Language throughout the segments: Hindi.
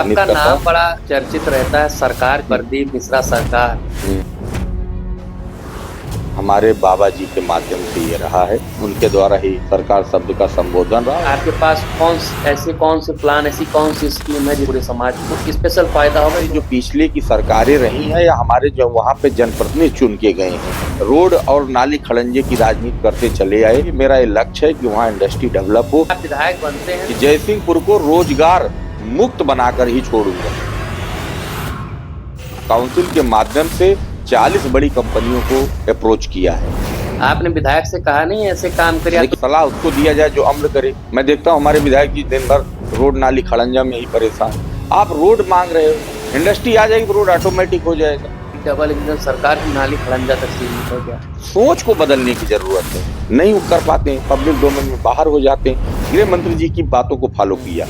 सम्मानित आपका करता नाम हूँ। बड़ा चर्चित रहता है, सरकार प्रदीप मिश्रा सरकार। हमारे बाबा जी के माध्यम से ये रहा है, उनके द्वारा ही सरकार शब्द का संबोधन रहा। आपके पास कौन से प्लान, ऐसी कौन सी स्कीम है जो पूरे समाज को स्पेशल फायदा होगा? जो पिछले की सरकारें रही हैं या हमारे जो वहाँ पे जनप्रतिनिधि चुन के गए हैं, रोड और नाली खड़ंजे की राजनीति करते चले आए। मेरा ये लक्ष्य है कि वहाँ इंडस्ट्री डेवलप हो। आप विधायक बनते हैं कि जयसिंहपुर को रोजगार मुक्त बनाकर ही छोड़ूंगा। काउंसिल के माध्यम से 40 बड़ी कंपनियों को अप्रोच किया है। आपने विधायक से कहा नहीं ऐसे काम करिए? सलाह उसको दिया जाए जो अमल करे। मैं देखता हूँ हमारे विधायक जी दिन भर रोड नाली खड़ंजा में ही परेशान। आप रोड मांग रहे हो, इंडस्ट्री आ जाएगी तो रोड ऑटोमेटिक हो जाएगा। डबल इंजन सरकार की नाली खड़ंजा तक सीमित हो गया। सोच को बदलने की जरूरत है, नहीं कर पाते हैं, पब्लिक डोमेन में बाहर हो जाते हैं। गृह मंत्री जी की बातों को फॉलो किया।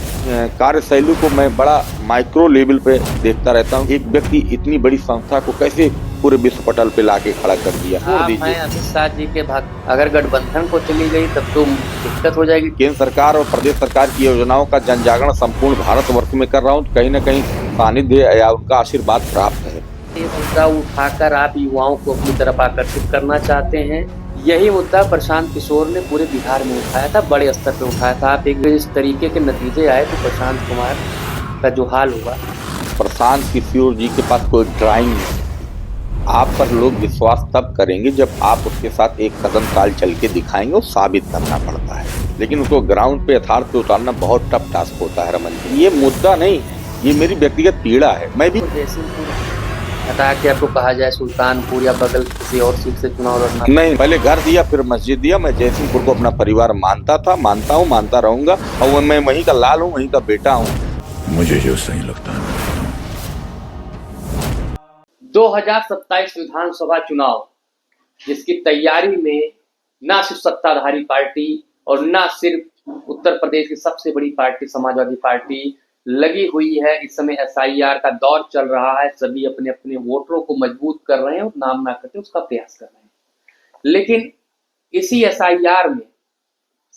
कार्यशैली को मैं बड़ा माइक्रो लेवल पे देखता रहता हूँ। एक व्यक्ति इतनी बड़ी संस्था को कैसे पूरे विश्व पटल पे लाके खड़ा कर दिया। आप हैं अमित शाह जी के भक्त, अगर गठबंधन को चली गई तब तो दिक्कत हो जाएगी। केंद्र सरकार और प्रदेश सरकार की योजनाओं का जन जागरण संपूर्ण भारतवर्ष में कर रहा हूँ, कहीं न कहीं सानिध्य या उनका आशीर्वाद प्राप्त है। ये मुद्दा उठाकर आप युवाओं को अपनी तरफ आकर्षित करना चाहते हैं। यही मुद्दा प्रशांत किशोर ने पूरे बिहार में उठाया था, बड़े स्तर पे उठाया था। आप एक इस तरीके के नतीजे आए तो प्रशांत कुमार का जो हाल हुआ। प्रशांत किशोर जी के पास कोई ड्राइंग नहीं। आप पर लोग विश्वास तब करेंगे जब आप उसके साथ एक कदम साल चल के दिखाएंगे, वो साबित करना पड़ता है। लेकिन उसको ग्राउंड पे यथार्थ पे उतारना बहुत टफ टास्क होता है रमन जी। ये मुद्दा नहीं, ये मेरी व्यक्तिगत पीड़ा है। मैं भी जयसिंहपुर हटा के आपको कहा जाए सुल्तानपुर या बगल किसी और सीट से चुनाव लड़ना? नहीं, पहले घर दिया फिर मस्जिद दिया। मैं जयसिंहपुर को अपना परिवार मानता था, मानता हूँ, मानता रहूंगा। और मैं वहीं का लाल हूँ, वहीं का बेटा हूँ। मुझे जो सही लगता है 2027 विधानसभा चुनाव, जिसकी तैयारी में ना सिर्फ सत्ताधारी पार्टी और ना सिर्फ उत्तर प्रदेश की सबसे बड़ी पार्टी समाजवादी पार्टी लगी हुई है। इस समय एसआईआर का दौर चल रहा है। सभी अपने अपने वोटरों को मजबूत कर रहे हैं और नाम ना करते उसका प्रयास कर रहे हैं। लेकिन इसी एसआईआर में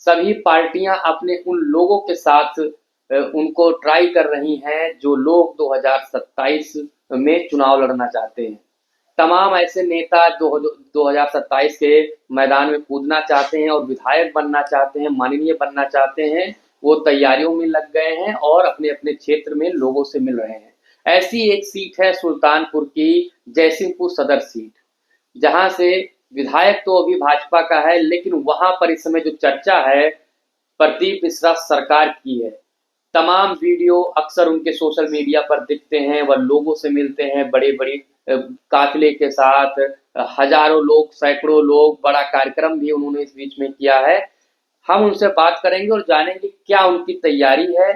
सभी पार्टियां अपने उन लोगों के साथ उनको ट्राई कर रही हैं जो लोग 2027 में चुनाव लड़ना चाहते हैं। तमाम ऐसे नेता 2027 के मैदान में कूदना चाहते हैं और विधायक बनना चाहते हैं, माननीय बनना चाहते हैं। वो तैयारियों में लग गए हैं और अपने अपने क्षेत्र में लोगों से मिल रहे हैं। ऐसी एक सीट है सुल्तानपुर की जयसिंहपुर सदर सीट, जहां से विधायक तो अभी भाजपा का है, लेकिन वहां पर इस समय जो चर्चा है प्रदीप मिश्रा सरकार की है। तमाम वीडियो अक्सर उनके सोशल मीडिया पर दिखते हैं। वह लोगों से मिलते हैं बड़े बड़े काफिले के साथ, हजारों लोग, सैकड़ों लोग, बड़ा कार्यक्रम भी उन्होंने इस बीच में किया है। हम उनसे बात करेंगे और जानेंगे क्या उनकी तैयारी है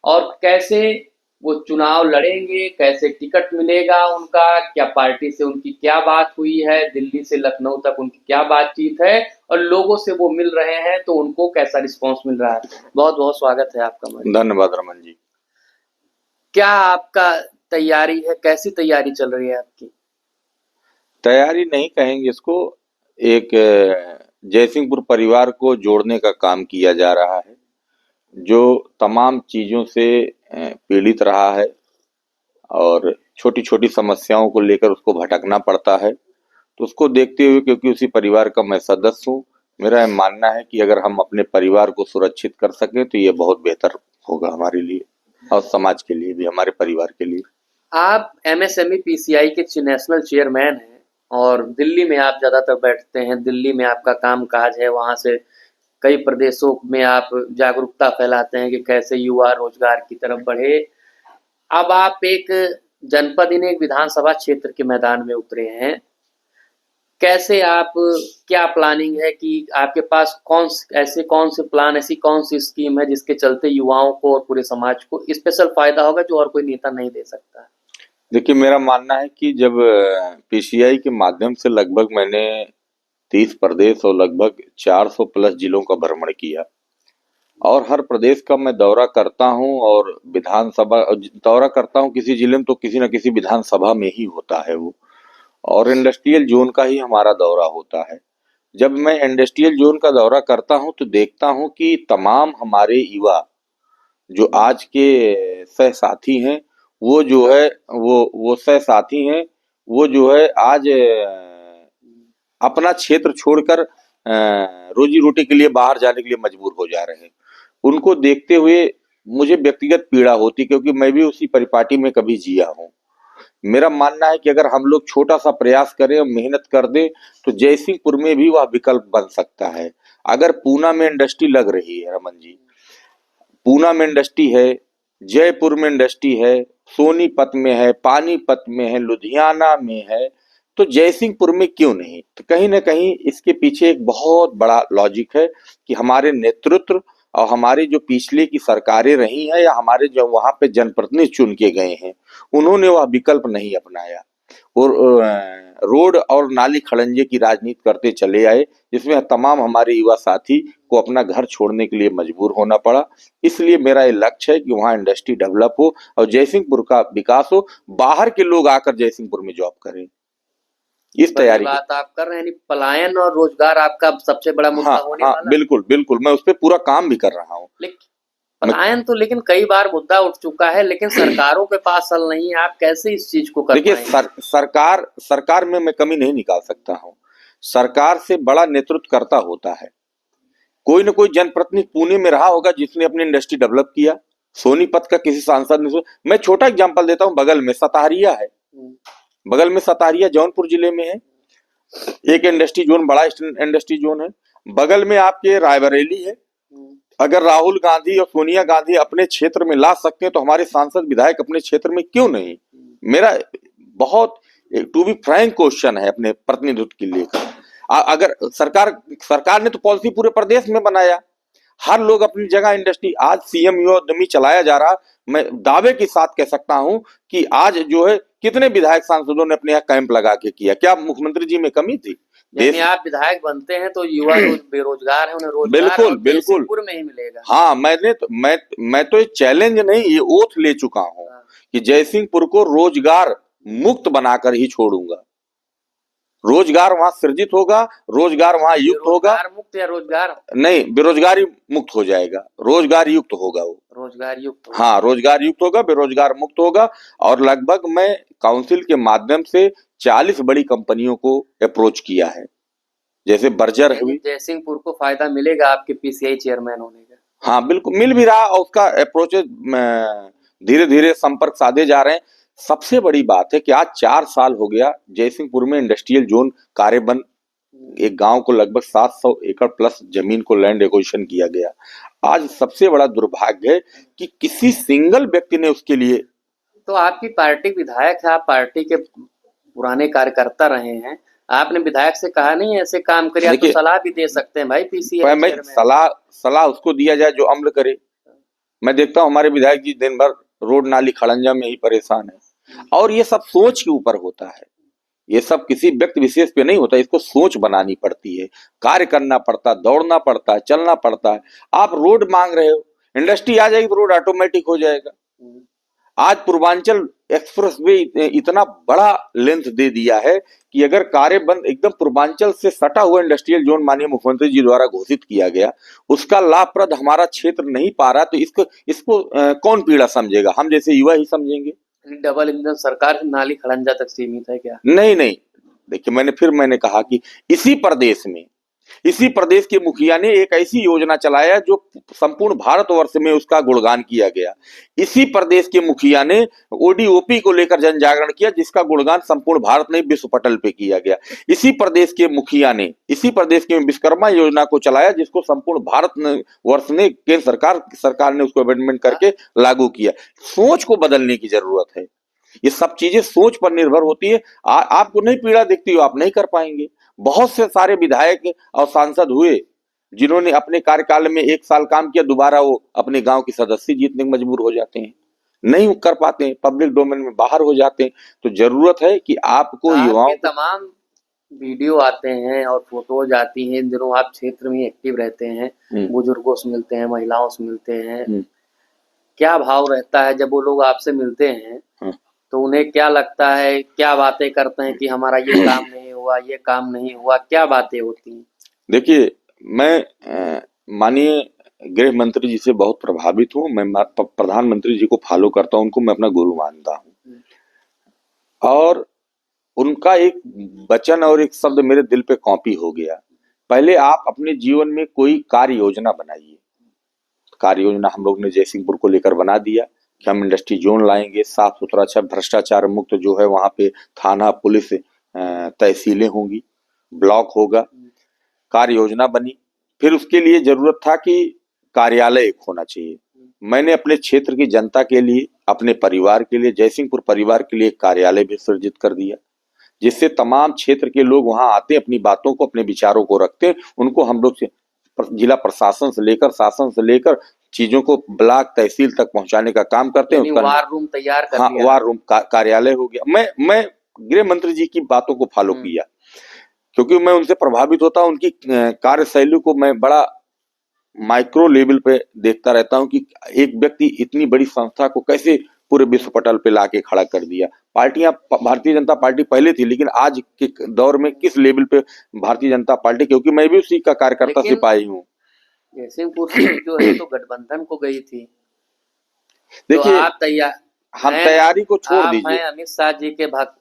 और कैसे वो चुनाव लड़ेंगे, कैसे टिकट मिलेगा उनका, क्या पार्टी से उनकी क्या बात हुई है, दिल्ली से लखनऊ तक उनकी क्या बातचीत है और लोगों से वो मिल रहे हैं तो उनको कैसा रिस्पांस मिल रहा है। बहुत बहुत स्वागत है आपका। धन्यवाद रमन जी। क्या आपका तैयारी है, कैसी तैयारी चल रही है आपकी? तैयारी नहीं कहेंगे इसको, एक जयसिंहपुर परिवार को जोड़ने का काम किया जा रहा है, जो तमाम चीजों से पीड़ित रहा है और छोटी छोटी समस्याओं को लेकर उसको भटकना पड़ता है। तो उसको देखते हुए, क्योंकि उसी परिवार का मैं सदस्य हूँ, मेरा मानना है कि अगर हम अपने परिवार को सुरक्षित कर सकें तो ये बहुत बेहतर होगा हमारे लिए और समाज के लिए भी, हमारे परिवार के लिए। आप एमएसएमई पीसीआई के नेशनल चेयरमैन हैं और दिल्ली में आप ज्यादातर बैठते हैं। दिल्ली में आपका काम काज है, वहां से कई प्रदेशों में आप जागरूकता फैलाते हैं कि कैसे युवा रोजगार की तरफ बढ़े। अब आप एक जनपद इन एक विधानसभा क्षेत्र के मैदान में उतरे हैं। कैसे आप, क्या प्लानिंग है कि आपके पास कौन से प्लान, ऐसी कौन सी स्कीम है जिसके चलते युवाओं को और पूरे समाज को स्पेशल फायदा होगा जो और कोई नेता नहीं दे सकता? देखिए, मेरा मानना है कि जब पीसीआई के माध्यम से लगभग मैंने 30 प्रदेश और लगभग 400 प्लस जिलों का भ्रमण किया और हर प्रदेश का मैं दौरा करता हूं और विधानसभा दौरा करता हूं, किसी जिले में तो किसी न किसी विधानसभा में ही होता है वो, और इंडस्ट्रियल जोन का ही हमारा दौरा होता है। जब मैं इंडस्ट्रियल जोन का दौरा करता हूं तो देखता हूं कि तमाम हमारे युवा जो आज के सहसाथी हैं वो जो है वो सहसाथी हैं, वो जो है आज अपना क्षेत्र छोड़कर रोजी रोटी के लिए बाहर जाने के लिए मजबूर हो जा रहे हैं। उनको देखते हुए मुझे व्यक्तिगत पीड़ा होती, क्योंकि मैं भी उसी परिपाटी में कभी जिया हूँ। मेरा मानना है कि अगर हम लोग छोटा सा प्रयास करें और मेहनत कर दें तो जयसिंहपुर में भी वह विकल्प बन सकता है। अगर पूना में इंडस्ट्री लग रही है रमन जी, पूना में इंडस्ट्री है, जयपुर में इंडस्ट्री है, सोनीपत में है, पानीपत में है, लुधियाना में है, तो जयसिंहपुर में क्यों नहीं? तो कहीं ना कहीं इसके पीछे एक बहुत बड़ा लॉजिक है कि हमारे नेतृत्व और हमारी जो पिछले की सरकारें रही हैं या हमारे जो वहां पे जनप्रतिनिधि चुन के गए हैं, उन्होंने वह विकल्प नहीं अपनाया और रोड और नाली खड़ंजे की राजनीति करते चले आए, जिसमें तमाम हमारे युवा साथी को अपना घर छोड़ने के लिए मजबूर होना पड़ा। इसलिए मेरा ये लक्ष्य है कि वहाँ इंडस्ट्री डेवलप हो और जयसिंहपुर का विकास हो, बाहर के लोग आकर जयसिंहपुर में जॉब करें। इस बड़ी तैयारी बात आप कर रहे हैं, यानी पलायन और रोजगार आपका सबसे बड़ा मुद्दा हाँ होने हाँ वाला है। बिल्कुल बिल्कुल, मैं उस पर पूरा काम भी कर रहा हूँ। लेकिन पलायन तो लेकिन कई बार मुद्दा उठ चुका है, लेकिन सरकारों के पास हल नहीं है। आप कैसे इस चीज को कर देखिए पाएंगे? सरकार में मैं कमी नहीं निकाल सकता हूँ। सरकार से बड़ा नेतृत्वकर्ता होता है। कोई न कोई जनप्रतिनिधि पुणे में रहा होगा जिसने अपनी इंडस्ट्री डेवलप किया। सोनीपत का किसी सांसद ने, मैं छोटा एग्जांपल देता हूँ, बगल में सतारिया है, बगल में सतारिया जौनपुर जिले में है, एक इंडस्ट्री जोन, बड़ा इंडस्ट्री जोन है। बगल में आपके रायबरेली है। अगर राहुल गांधी और सोनिया गांधी अपने क्षेत्र में ला सकते हैं तो हमारे सांसद विधायक अपने क्षेत्र में क्यों नहीं? मेरा बहुत टू बी फ्रैंक क्वेश्चन है अपने प्रतिनिधित्व के लिए। अगर सरकार ने तो पॉलिसी पूरे प्रदेश में बनाया, हर लोग अपनी जगह इंडस्ट्री, आज सीएम युवा उद्यमी चलाया जा रहा। मैं दावे के साथ कह सकता हूं कि आज जो है कितने विधायक सांसदों ने अपने यहाँ कैंप लगा के किया। क्या मुख्यमंत्री जी में कमी थी? यानी आप विधायक बनते हैं तो युवा रोज बेरोजगार है, उन्हें रोजगार बिल्कुल और बिल्कुल जयसिंहपुर में ही मिलेगा। हाँ, मैं तो ये चैलेंज नहीं, ये ओथ ले चुका हूँ कि जयसिंहपुर को रोजगार मुक्त बनाकर ही छोड़ूंगा। रोजगार वहां सृजित होगा, रोजगार वहां युक्त होगा। रोजगार मुक्त या रोजगार नहीं, बेरोजगारी मुक्त हो जाएगा, रोजगार युक्त होगा वो। रोजगार युक्त होगा। हाँ, रोजगार युक्त होगा, बेरोजगार मुक्त होगा। और लगभग मैं काउंसिल के माध्यम से 40 बड़ी कंपनियों को अप्रोच किया है, जैसे बर्जर है। जयसिंहपुर को फायदा मिलेगा आपके पीसीआई चेयरमैन होने का? हाँ बिल्कुल मिल भी रहा, और उसका अप्रोच धीरे धीरे संपर्क साधे जा रहे हैं। सबसे बड़ी बात है कि आज 4 साल हो गया जयसिंहपुर में इंडस्ट्रियल जोन कार्यबंद। एक गांव को लगभग 700 एकड़ प्लस जमीन को लैंड एक्विजिशन किया गया। आज सबसे बड़ा दुर्भाग्य है कि किसी सिंगल व्यक्ति ने उसके लिए। तो आपकी पार्टी विधायक है, आप पार्टी के पुराने कार्यकर्ता रहे हैं, आपने विधायक से कहा नहीं ऐसे काम करिए? आप तो सलाह भी दे सकते हैं भाई पीसीआई मैं सलाह उसको दिया जाए जो अमल करे। मैं देखता हूँ हमारे विधायक जी दिन भर रोड नाली खड़ंजा में ही परेशान है। और ये सब सोच के ऊपर होता है, ये सब किसी व्यक्ति विशेष पे नहीं होता, इसको सोच बनानी पड़ती है, कार्य करना पड़ता है, दौड़ना पड़ता है, चलना पड़ता है। आप रोड मांग रहे हो, इंडस्ट्री आ जाएगी तो रोड ऑटोमेटिक हो जाएगा। आज पूर्वांचल एक्सप्रेस वे इतना बड़ा लेंथ दे दिया है कि अगर कार्य बंद एकदम पूर्वांचल से सटा हुआ इंडस्ट्रियल जोन माननीय मुख्यमंत्री जी द्वारा घोषित किया गया, उसका लाभप्रद हमारा क्षेत्र नहीं पा रहा, तो इसको कौन पीड़ा समझेगा? हम जैसे युवा ही समझेंगे। डबल इंजन सरकार नाली खड़ंजा तक सीमित है क्या? नहीं नहीं, देखिए मैंने कहा कि इसी प्रदेश के मुखिया ने एक ऐसी योजना चलाया जो संपूर्ण भारतवर्ष में उसका गुणगान किया गया। इसी प्रदेश के मुखिया ने ओडीओपी को लेकर जन जागरण किया, जिसका गुणगान संपूर्ण भारत में विश्व पटल पे किया गया। इसी प्रदेश के मुखिया ने इसी प्रदेश के विश्वकर्मा योजना को चलाया, जिसको संपूर्ण भारत वर्ष ने केंद्र सरकार ने उसको अमेंडमेंट करके लागू किया। सोच को बदलने की जरूरत है। ये सब चीजें सोच पर निर्भर होती है। आपको नहीं पीड़ा दिखती हो, आप नहीं कर पाएंगे। बहुत से सारे विधायक और सांसद हुए जिन्होंने अपने कार्यकाल में 1 साल काम किया, दोबारा वो अपने गांव की सदस्य जीतने में मजबूर हो जाते हैं, नहीं कर पाते हैं, पब्लिक डोमेन में बाहर हो जाते हैं। तो जरूरत है कि आपको युवाओं, तमाम वीडियो आते हैं और फोटोज आती हैं, इन दिनों आप क्षेत्र में एक्टिव रहते हैं, बुजुर्गों से मिलते हैं, महिलाओं से मिलते हैं, क्या भाव रहता है जब वो लोग आपसे मिलते हैं? तो उन्हें क्या लगता है, क्या बातें करते हैं कि हमारा ये काम नहीं हुआ, ये काम नहीं हुआ, क्या बातें होती हैं? देखिए मैं मानिए गृह मंत्री जी से बहुत प्रभावित हूँ। मैं प्रधानमंत्री जी को फॉलो करता हूँ, उनको मैं अपना गुरु मानता हूँ। और उनका एक वचन और एक शब्द मेरे दिल पे कॉपी हो गया। पहले आप अपने जीवन में कोई कार्य योजना बनाइए। कार्य योजना हम लोग ने जयसिंहपुर को लेकर बना दिया कि हम इंडस्ट्री जोन लाएंगे, साफ सुथरा, अच्छा भ्रष्टाचार मुक्त जो है वहां पे थाना, पुलिस, तहसीलें होंगी, ब्लॉक होगा। कार्य योजना बनी। फिर उसके लिए जरूरत था कि कार्यालय एक होना चाहिए। मैंने अपने क्षेत्र की जनता के लिए, अपने परिवार के लिए, जयसिंहपुर परिवार के लिए एक कार्यालय भी सृजित कर दिया, जिससे तमाम क्षेत्र के लोग वहां आते, अपनी बातों को, अपने विचारों को रखते। उनको हम लोग से जिला प्रशासन से लेकर, शासन से लेकर चीजों को ब्लॉक तहसील तक पहुंचाने का काम करते हैं। उसका वार रूम तैयार कर हाँ, दिया। वार रूम कार्यालय हो गया। मैं गृह मंत्री जी की बातों को फॉलो किया, क्योंकि मैं उनसे प्रभावित होता हूं। उनकी कार्यशैली को मैं बड़ा माइक्रो लेवल पे देखता रहता हूं कि एक व्यक्ति इतनी बड़ी संस्था को कैसे पूरे विश्व पटल पे लाके खड़ा कर दिया। पार्टियां, भारतीय जनता पार्टी पहले थी, लेकिन आज के दौर में किस लेवल पे भारतीय जनता पार्टी, क्योंकि मैं भी उसी का कार्यकर्ता सिपाही हूँ। जयसिंहपुर से जो है तो गठबंधन को गई थी। देखिए, तो आप हम तैयारी को छोड़ दीजिए। अमित शाह जी के भक्त,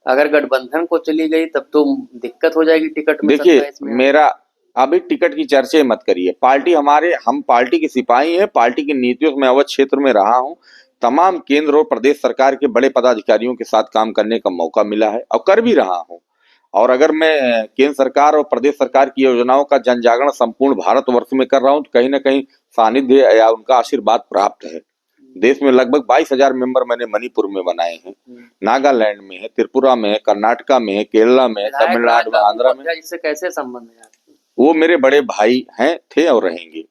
अगर गठबंधन को चली गई तब तो दिक्कत हो जाएगी टिकट में। देखिए, मेरा अभी टिकट की चर्चा मत करिए। पार्टी हम पार्टी के सिपाही हैं। पार्टी की नीतियों से मैं अवध क्षेत्र में रहा हूं। तमाम केंद्र और प्रदेश सरकार के बड़े पदाधिकारियों के साथ काम करने का मौका मिला है और कर भी रहा हूं। और अगर मैं केंद्र सरकार और प्रदेश सरकार की योजनाओं का जन जागरण संपूर्ण भारतवर्ष में कर रहा हूं, तो कहीं ना कहीं सानिध्य या उनका आशीर्वाद प्राप्त है। देश में लगभग 22,000 मेंबर मैंने मणिपुर में बनाए हैं, नागालैंड में है, त्रिपुरा में है, कर्नाटका में है, केरला में, तमिलनाडु में, आंध्रा में। इससे कैसे संबंध है? वो मेरे बड़े भाई हैं, थे और रहेंगे।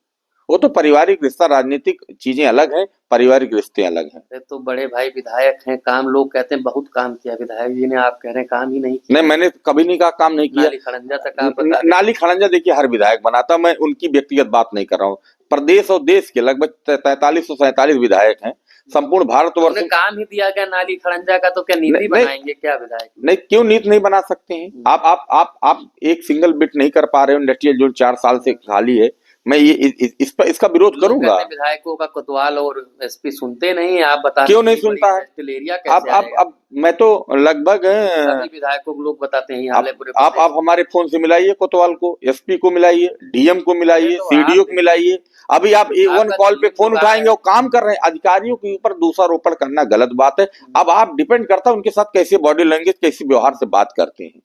वो तो पारिवारिक रिश्ता, राजनीतिक चीजें अलग हैं, पारिवारिक रिश्ते अलग हैं। तो बड़े भाई विधायक हैं, काम लोग कहते हैं बहुत काम किया विधायक जी ने, आप कह रहे हैं काम ही नहीं किया। नहीं, मैंने कभी नहीं कहा काम नहीं किया। नाली खड़ंजा तक आप बता नाली खड़ंजा देखिए हर विधायक बनाता, मैं उनकी व्यक्तिगत बात नहीं कर रहा हूँ। प्रदेश और देश के लगभग 4347 विधायक हैं संपूर्ण भारतवर्ष में। काम ही दिया गया नाली खड़ंजा का, तो क्या नीति बनाएंगे क्या विधायक? नहीं, क्यों नीति नहीं बना सकते हैं? आप एक सिंगल बिट नहीं कर पा रहे हो। इंडस्ट्रियल जोन 4 साल से खाली है। मैं ये इसका विरोध करूंगा। विधायकों का कोतवाल और एसपी सुनते नहीं, आप बता क्यों नहीं सुनता है? अब मैं तो लगभग विधायकों को लोग बताते हैं। आप हमारे फोन से मिलाइए कोतवाल को, एसपी को मिलाइए, डीएम को मिलाइए, सीडीओ को मिलाइए। अभी आप A1 कॉल पे फोन उठाएंगे और काम कर रहे हैं। अधिकारियों के ऊपर दोषारोपण करना गलत बात है। अब आप डिपेंड करता है उनके साथ कैसे बॉडी लैंग्वेज, कैसे व्यवहार से बात करते हैं,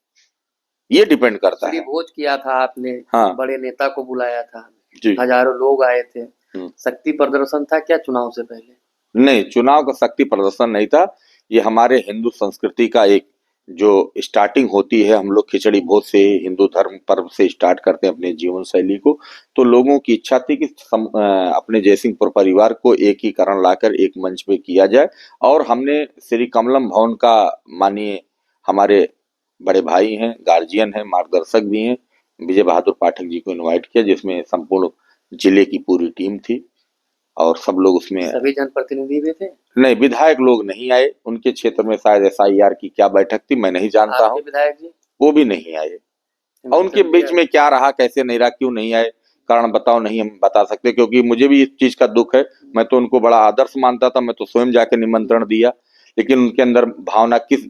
ये डिपेंड करता है। भोज किया था आपने, हाँ, बड़े नेता को बुलाया था, हजारों लोग आए थे। शक्ति प्रदर्शन था क्या चुनाव से पहले? नहीं, चुनाव का शक्ति प्रदर्शन नहीं था। ये हमारे हिंदू संस्कृति का एक जो स्टार्टिंग होती है, हम लोग खिचड़ी भोज से, हिंदू धर्म पर्व से स्टार्ट करते हैं अपने जीवन शैली को। तो लोगों की इच्छा थी कि अपने जयसिंहपुर परिवार को एकीकरण लाकर एक मंच पे किया जाए। और हमने श्री कमलम भवन का, मानिए हमारे बड़े भाई हैं, गार्जियन हैं, मार्गदर्शक भी हैं, विजय बहादुर पाठक जी को इनवाइट किया, जिसमें संपूर्ण जिले की पूरी टीम थी और सब लोग उसमें। सभी जनप्रतिनिधि भी थे? नहीं, विधायक लोग नहीं आए। उनके क्षेत्र में शायद SIR की क्या बैठक थी, मैं नहीं जानता हूँ। विधायक जी वो भी नहीं आए। और उनके बीच में क्या रहा, कैसे नहीं रहा, क्यों नहीं आए, कारण बताओ, नहीं हम बता सकते, क्योंकि मुझे भी इस चीज का दुख है। मैं तो उनको बड़ा आदर्श मानता था, मैं तो स्वयं जाके निमंत्रण दिया, लेकिन उनके अंदर भावना किस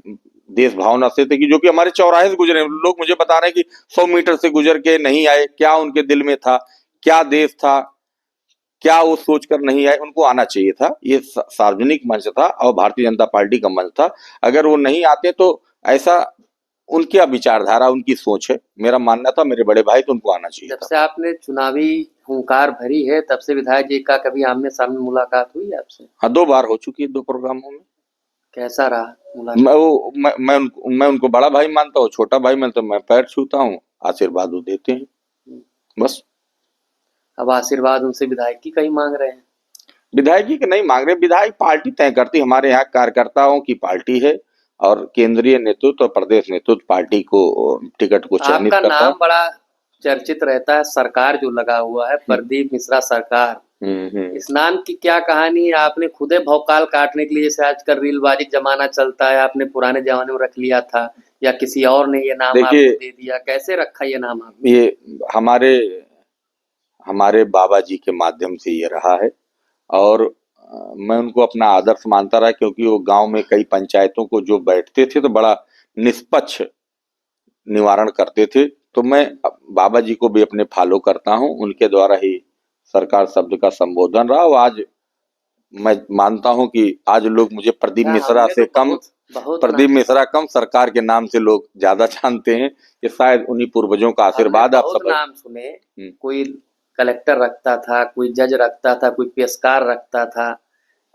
देश भावना से थी कि जो कि हमारे चौराहे से गुजरे। लोग मुझे बता रहे हैं कि 100 मीटर से गुजर के नहीं आए। क्या उनके दिल में था, क्या देश था, क्या वो सोचकर नहीं आए? उनको आना चाहिए था। ये सार्वजनिक मंच था और भारतीय जनता पार्टी का मंच था। अगर वो नहीं आते तो ऐसा उनकी विचारधारा, उनकी सोच है, मेरा मानना था, मेरे बड़े भाई, तो उनको आना चाहिए। जब से आपने चुनावी हुंकार भरी है तब से विधायक जी का कभी आमने सामने मुलाकात हुई आपसे? हाँ, 2 बार हो चुकी है, 2 प्रोग्रामों में। कैसा रहा मुलाकात? मैं उनको बड़ा भाई मानता हूँ, छोटा भाई मानता हूँ। मैं पैर छूता हूँ, आशीर्वाद वो देते हैं, बस। अब आशीर्वाद उनसे विधायक की कहीं मांग रहे हैं? विधायक की नहीं मांग रहे, विधायक पार्टी तय करती। हमारे यहाँ कार्यकर्ताओं की पार्टी है और केंद्रीय नेतृत्व और प्रदेश नेतृत्व पार्टी को टिकट को चयनित करता है। आपका नाम बड़ा चर्चित रहता है, सरकार जो लगा हुआ है, प्रदीप मिश्रा सरकार, इस नाम की क्या कहानी है? आपने खुदे भौकाल काटने के लिए, जैसे आजकल रीलबाजी जमाना चलता है, आपने पुराने जमाने में रख लिया था या किसी और ने ये नाम आपको दे दिया? कैसे रखा ये नाम आपने? ये हमारे हमारे बाबा जी के माध्यम से ये रहा है। और मैं उनको अपना आदर्श मानता रहा, क्योंकि वो गांव में कई पंचायतों को जो बैठते थे तो बड़ा निष्पक्ष निवारण करते थे। तो मैं बाबा जी को भी अपने फॉलो करता हूँ, उनके द्वारा ही सरकार शब्द का संबोधन रहा। और आज मैं मानता हूं कि आज लोग मुझे प्रदीप क्या मिश्रा हमने से तो कम, बहुत बहुत प्रदीप नाम मिश्रा कम, सरकार के नाम से लोग ज्यादा जानते हैं। कि शायद उन्हीं पूर्वजों का हमने आशीर्वाद आप बहुत सब। नाम सुने। कोई कलेक्टर रखता था, कोई जज रखता था, कोई पेशकार रखता था,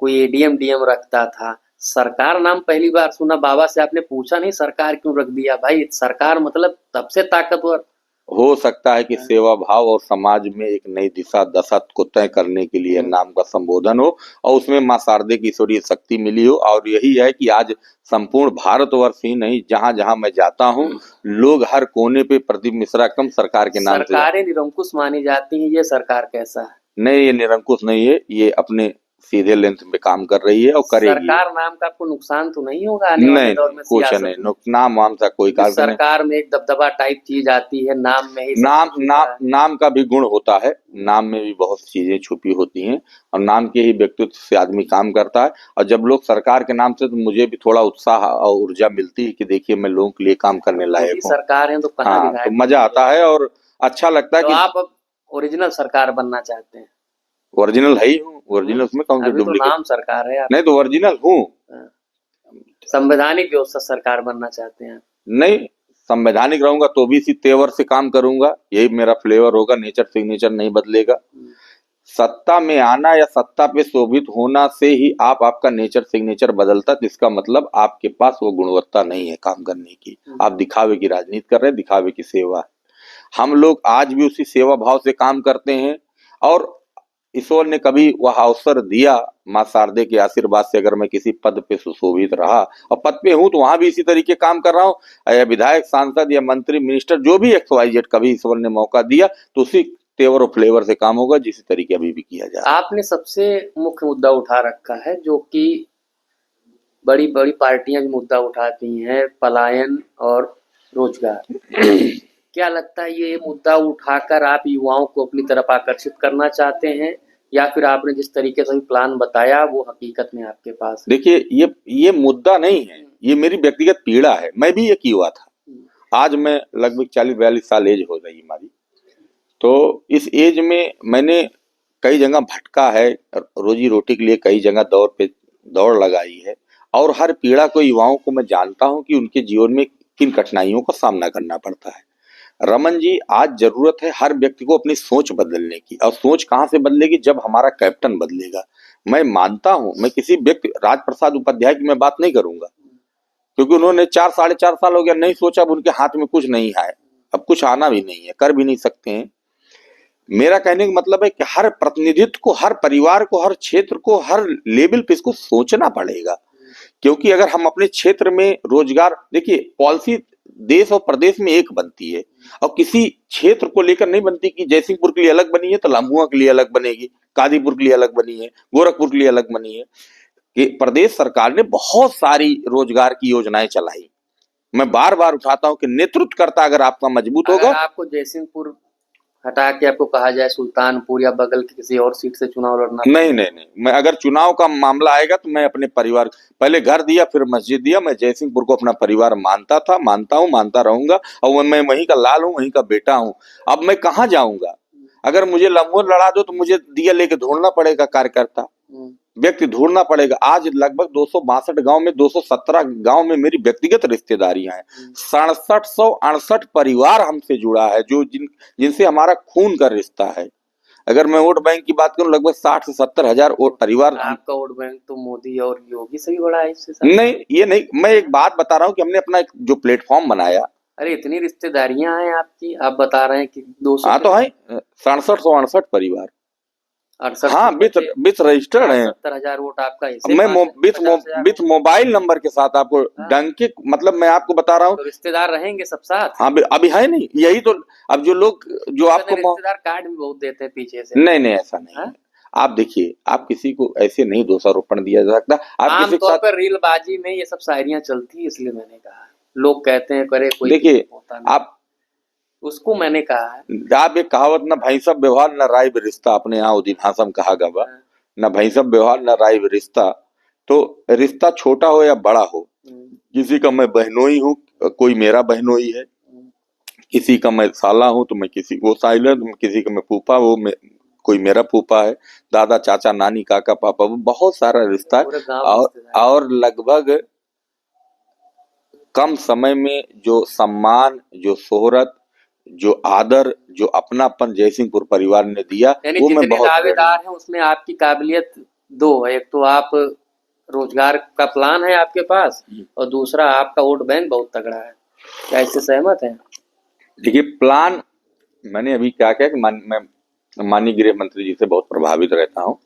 कोई एडीएम डीएम रखता था। सरकार नाम पहली बार सुना। बाबा से आपने पूछा नहीं सरकार क्यों रख दिया? भाई सरकार मतलब तब से ताकतवर। हो सकता है कि सेवा भाव और समाज में एक नई दिशा दशा को तय करने के लिए नाम का संबोधन हो, और उसमें मां शारदे की ईश्वरीय शक्ति मिली हो। और यही है कि आज संपूर्ण भारतवर्ष ही नहीं, जहां जहां मैं जाता हूं, लोग हर कोने पे प्रदीप मिश्रा कम सरकार के नाम से। सरकारें निरंकुश मानी जाती हैं, ये सरकार कैसा है? नहीं, ये निरंकुश नहीं है, ये अपने सीधे लेंथ में काम कर रही है और करेगी। सरकार नाम का आपको नुकसान तो नहीं होगा आने नहीं वाले नहीं, दौर में कुछ सियासत नहीं, में? नाम वाम सा कोई क्योंकि कारण नहीं। सरकार में एक दबदबा टाइप चीज आती है, नाम में ही सब नाम कुछ होता है। नाम का भी गुण होता है, नाम में भी बहुत चीजें छुपी होती हैं, और नाम के ही व्यक्तित्व से आदमी काम करता है। और जब लोग सरकार के नाम से, तो मुझे भी थोड़ा उत्साह और ऊर्जा मिलती है कि देखिए मैं लोगों के लिए काम करने मोदी लायक हूँ। सरकार है तो कहाँ हाँ, तो विधायक मजा आता बनेंगे? है और अच्छा लगता है तो कि आप अब ओरिजिनल सरकार बनना चाहते हैं? ओरिजिनल है ही हूँ। ओरिजिनल उसमें कहूँ कि अभी तो डुप्लीकेट? नाम सरकार है आप। नहीं, तो ओरिजिनल हूँ। संवैधानिक व्यवस्था सरकार बनना चाहते हैं? नहीं, संवैधानिक रहूंगा तो भी इसी तेवर से काम करूंगा, यही मेरा फ्लेवर होगा, नेचर सिग्नेचर नहीं बदलेगा। सत्ता में आना या सत्ता पे शोभित होना से ही आपका नेचर सिग्नेचर बदलता, तो इसका मतलब आपके पास वो गुणवत्ता नहीं है काम करने की। आप दिखावे की राजनीति कर रहे हैं, दिखावे की सेवा। हम लोग आज भी उसी सेवा भाव से काम करते हैं, और ईश्वर ने कभी वह अवसर दिया, मां शारदे के आशीर्वाद से अगर मैं किसी पद पे सुशोभित रहा, और पद पे हूं तो वहां भी इसी तरीके काम कर रहा हूं, या विधायक, सांसद या मंत्री, मिनिस्टर, जो भी XYZ, कभी ईश्वर ने मौका दिया तो उसी तेवर और फ्लेवर से काम होगा, जिस तरीके अभी भी किया जा रहा है। आपने सबसे मुख्य मुद्दा उठा रखा है, जो कि बड़ी बड़ी पार्टियां भी मुद्दा उठाती हैं, पलायन और रोजगार। क्या लगता है ये मुद्दा उठाकर आप युवाओं को अपनी तरफ आकर्षित करना चाहते हैं, या फिर आपने जिस तरीके से प्लान बताया वो हकीकत में आपके पास है? देखिए, ये मुद्दा नहीं है, ये मेरी व्यक्तिगत पीड़ा है। मैं भी एक युवा था। आज मैं लगभग 40-42 साल एज हो रही हमारी। तो इस एज में मैंने कई जगह भटका है, रोजी रोटी के लिए कई जगह दौड़ लगाई है, और हर पीड़ा को, युवाओं को मैं जानता हूं कि उनके जीवन में किन कठिनाइयों का सामना करना पड़ता है। रमन जी, आज जरूरत है हर व्यक्ति को अपनी सोच बदलने की, और सोच कहां से बदलेगी? जब हमारा कैप्टन बदलेगा। मैं मानता हूं, मैं किसी व्यक्ति, राजप्रसाद उपाध्याय की मैं बात नहीं करूंगा, क्योंकि उन्होंने 4-4.5 साल हो गया नहीं सोचा, अब उनके हाथ में कुछ नहीं है, अब कुछ आना भी नहीं है, कर भी नहीं सकते हैं। मेरा कहने का मतलब है कि हर प्रतिनिधित्व को, हर परिवार को, हर क्षेत्र को, हर लेवल पे इसको सोचना पड़ेगा। क्योंकि अगर हम अपने क्षेत्र में रोजगार, देखिए, पॉलिसी देश और प्रदेश में एक बनती है, और किसी क्षेत्र को लेकर नहीं बनती कि जयसिंहपुर के लिए अलग बनी है तो लम्बुआ के लिए अलग बनेगी, कादीपुर के लिए अलग बनी है, गोरखपुर के लिए अलग बनी है। कि प्रदेश सरकार ने बहुत सारी रोजगार की योजनाएं चलाई। मैं बार बार उठाता हूं कि नेतृत्वकर्ता अगर आपका मजबूत होगा। अगर आपको जयसिंहपुर हटा के आपको कहा जाए सुल्तानपुर या बगल की किसी और सीट से चुनाव लड़ना? नहीं नहीं नहीं, मैं अगर चुनाव का मामला आएगा तो मैं अपने परिवार, पहले घर दिया फिर मस्जिद दिया, मैं जयसिंहपुर को अपना परिवार मानता था, मानता हूं, मानता रहूंगा, और मैं वहीं का लाल हूं, वहीं का बेटा हूं। अब मैं कहाँ जाऊंगा? अगर मुझे लम्बो लड़ा दो तो मुझे दिया लेके ढूंढना पड़ेगा, कार्यकर्ता व्यक्ति ढूंढना पड़ेगा। आज लगभग 262 गांव में 217 गांव में मेरी व्यक्तिगत रिश्तेदारियां हैं। 6768 परिवार हमसे जुड़ा है, जो जिनसे हमारा खून का रिश्ता है। अगर मैं वोट बैंक की बात करूं, लगभग 60 से 70 हजार परिवार। आपका वोट बैंक तो मोदी और योगी से भी बड़ा है इससे? नहीं, ये नहीं, मैं एक बात बता रहा हूँ कि हमने अपना एक जो प्लेटफॉर्म बनाया। अरे इतनी रिश्तेदारियां हैं आपकी, आप बता रहे हैं कि 200? हाँ तो है, 6768 परिवार। 68 हाँ, विथ रजिस्टर्ड है। 70,000 वोट आपका ऐसे मैं पास है, विथ मोबाइल नंबर के साथ आपको डंके, मतलब मैं आपको बता रहा हूँ। तो रिश्तेदार रहेंगे सब साथ? हाँ, अभी है नहीं, यही तो। अब जो लोग जो आपको रिश्तेदार कार्ड भी बहुत देते हैं पीछे से। नहीं नहीं, ऐसा नहीं है। आप देखिए, आप किसी को ऐसे नहीं दोषारोपण दिया जा सकता। आप किसी के आमतौर साथ, पर रीलबाजी में ये सब शायरियां चलती है, इसलिए मैंने कहा। लोग कहते हैं करे कोई देखिए, आप उसको मैंने कहा है। आप एक कहावत, न भैंसब व्यवहार न राय रिश्ता, अपने यहाँ उदी भाषा में कहा गवा, न भैंसब व्यवहार न राय रिश्ता। तो रिश्ता छोटा हो या बड़ा हो, किसी का मैं बहनोई हूँ, कोई मेरा बहनोई है, किसी का मैं साला हूँ तो मैं किसी वो साइला, किसी का मैं फूफा, कोई मेरा फूफा है, दादा चाचा नानी काका पापा, वो बहुत सारा रिश्ता है। पूरे गांव और रिश्तेदार। और लगभग कम समय में जो सम्मान, जो शोहरत, जो आदर, जो अपनापन जयसिंहपुर परिवार ने दिया, यानी वो मैं जितने बहुत दावेदार हैं उसमें आपकी काबिलियत दो है, एक तो आप रोजगार का प्लान है आपके पास, और दूसरा आपका वोट बैंक बहुत तगड़ा है। क्या इससे सहमत हैं? देखिए प्लान, मैंने अभी क्या किया कि मैं माननीय गृह मंत्री जी से बहुत प्रभावित रहता हूँ।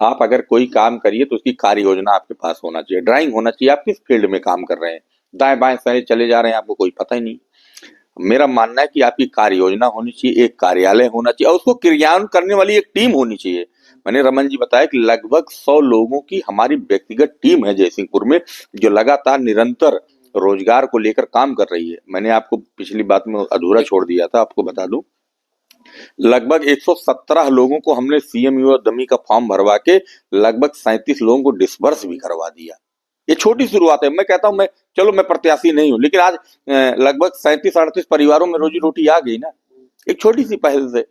आप अगर कोई काम करिए तो उसकी कार्य योजना आपके पास होना चाहिए, ड्राइंग होना चाहिए, आप किस फील्ड में काम कर रहे हैं, दाएं बाएं सही चले जा रहे हैं, आपको कोई पता ही नहीं। मेरा मानना है कि आपकी कार्य योजना होनी चाहिए, एक कार्यालय होना चाहिए, और उसको क्रियान्वयन करने वाली एक टीम होनी चाहिए। मैंने रमन जी बताया कि लगभग 100 लोगों की हमारी व्यक्तिगत टीम है जयसिंहपुर में, जो लगातार निरंतर रोजगार को लेकर काम कर रही है। मैंने आपको पिछली बात में अधूरा छोड़ दिया था, आपको बता दूं, लगभग 117 लोगों को हमने सीएम युवा उद्यमी का फॉर्म भरवा के लगभग 37 लोगों को डिसबर्स भी करवा दिया। ये छोटी शुरुआत है, मैं कहता हूं, मैं प्रत्याशी नहीं हूं, लेकिन आज लगभग 37-38 परिवारों में रोजी रोटी आ गई ना, एक छोटी सी पहल से।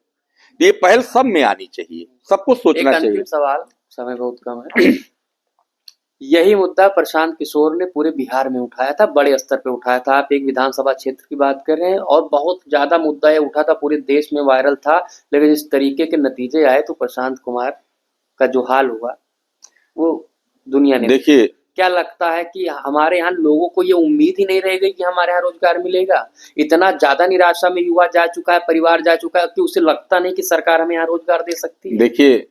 ये पहल सब में आनी चाहिए, सबको सोचना एक चाहिए। अंतिम सवाल, समय बहुत कम है। यही मुद्दा प्रशांत किशोर ने पूरे बिहार में उठाया था, बड़े स्तर पे उठाया था। आप एक विधानसभा क्षेत्र की बात कर रहे हैं, और बहुत ज्यादा मुद्दा ये उठा था, पूरे देश में वायरल था। लेकिन इस तरीके के नतीजे आए तो प्रशांत कुमार का जो हाल हुआ वो दुनिया ने देखिए, क्या लगता है कि हमारे यहाँ लोगों को ये उम्मीद ही नहीं रह गई कि हमारे यहाँ रोजगार मिलेगा? इतना ज्यादा निराशा में युवा जा चुका है, परिवार जा चुका है कि उसे लगता नहीं कि सरकार हमें यहाँ रोजगार दे सकती है। देखिए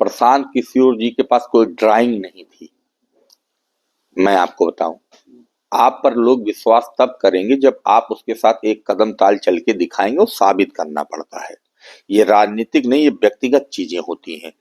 प्रशांत किशोर जी के पास कोई ड्राइंग नहीं थी। मैं आपको बताऊं, आप पर लोग विश्वास तब करेंगे जब आप उसके साथ एक कदम ताल चल के दिखाएंगे, और साबित करना पड़ता है। ये राजनीतिक नहीं, ये व्यक्तिगत चीजें होती हैं।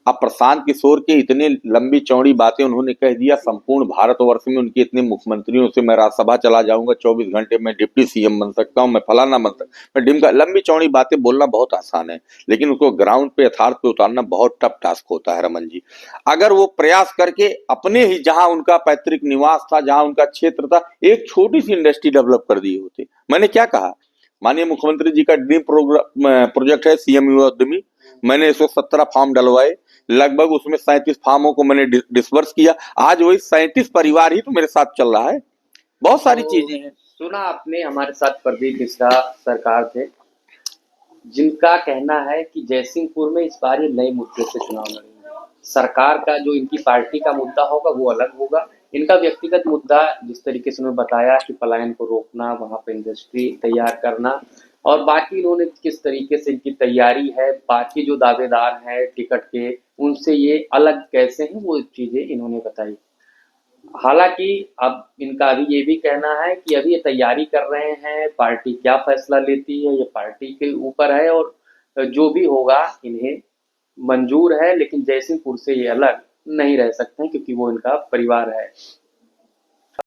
अब प्रशांत किशोर के इतने लंबी चौड़ी बातें उन्होंने कह दिया, संपूर्ण भारतवर्ष में उनके इतने मुख्यमंत्रियों से मैं राज्यसभा चला जाऊंगा, 24 घंटे में डिप्टी सीएम बन सकता हूं, मैं फलाना बन सकता, मैं ढिमका, लंबी चौड़ी बातें बोलना बहुत आसान है, लेकिन उसको ग्राउंड पे, यथार्थ पे उतारना बहुत टफ टास्क होता है रमन जी। अगर वो प्रयास करके अपने ही, जहां उनका पैतृक निवास था, जहां उनका क्षेत्र था, एक छोटी सी इंडस्ट्री डेवलप कर दी होती। मैंने क्या कहा, माननीय मुख्यमंत्री जी का ड्रीम प्रोजेक्ट है सीएम युवा उद्यमी, मैंने 117 फॉर्म डलवाए, लगभग उसमें 37 फॉर्मों को मैंने डिसबर्स किया। आज वही 37 परिवार ही तो मेरे साथ चल रहा है। बहुत सारी चीजें हैं। सुना आपने, हमारे साथ प्रदीप मिश्रा सरकार थे, जिनका कहना है कि जयसिंहपुर में इस बार ये नए मुद्दे से चुनाव लड़ेंगे। सरकार का जो इनकी पार्टी का मुद्दा होगा वो अलग होगा, इनका व्यक्तिगत मुद्दा जिस तरीके से उन्होंने बताया कि पलायन को रोकना, वहां पर इंडस्ट्री तैयार करना, और बाकी इन्होंने किस तरीके से इनकी तैयारी है, बाकी जो दावेदार हैं टिकट के उनसे ये अलग कैसे हैं, वो चीजें इन्होंने बताई। हालांकि अब इनका अभी ये भी कहना है कि अभी ये तैयारी कर रहे हैं, पार्टी क्या फैसला लेती है ये पार्टी के ऊपर है, और जो भी होगा इन्हें मंजूर है, लेकिन जयसिंहपुर से ये अलग नहीं रह सकते हैं क्योंकि वो इनका परिवार है।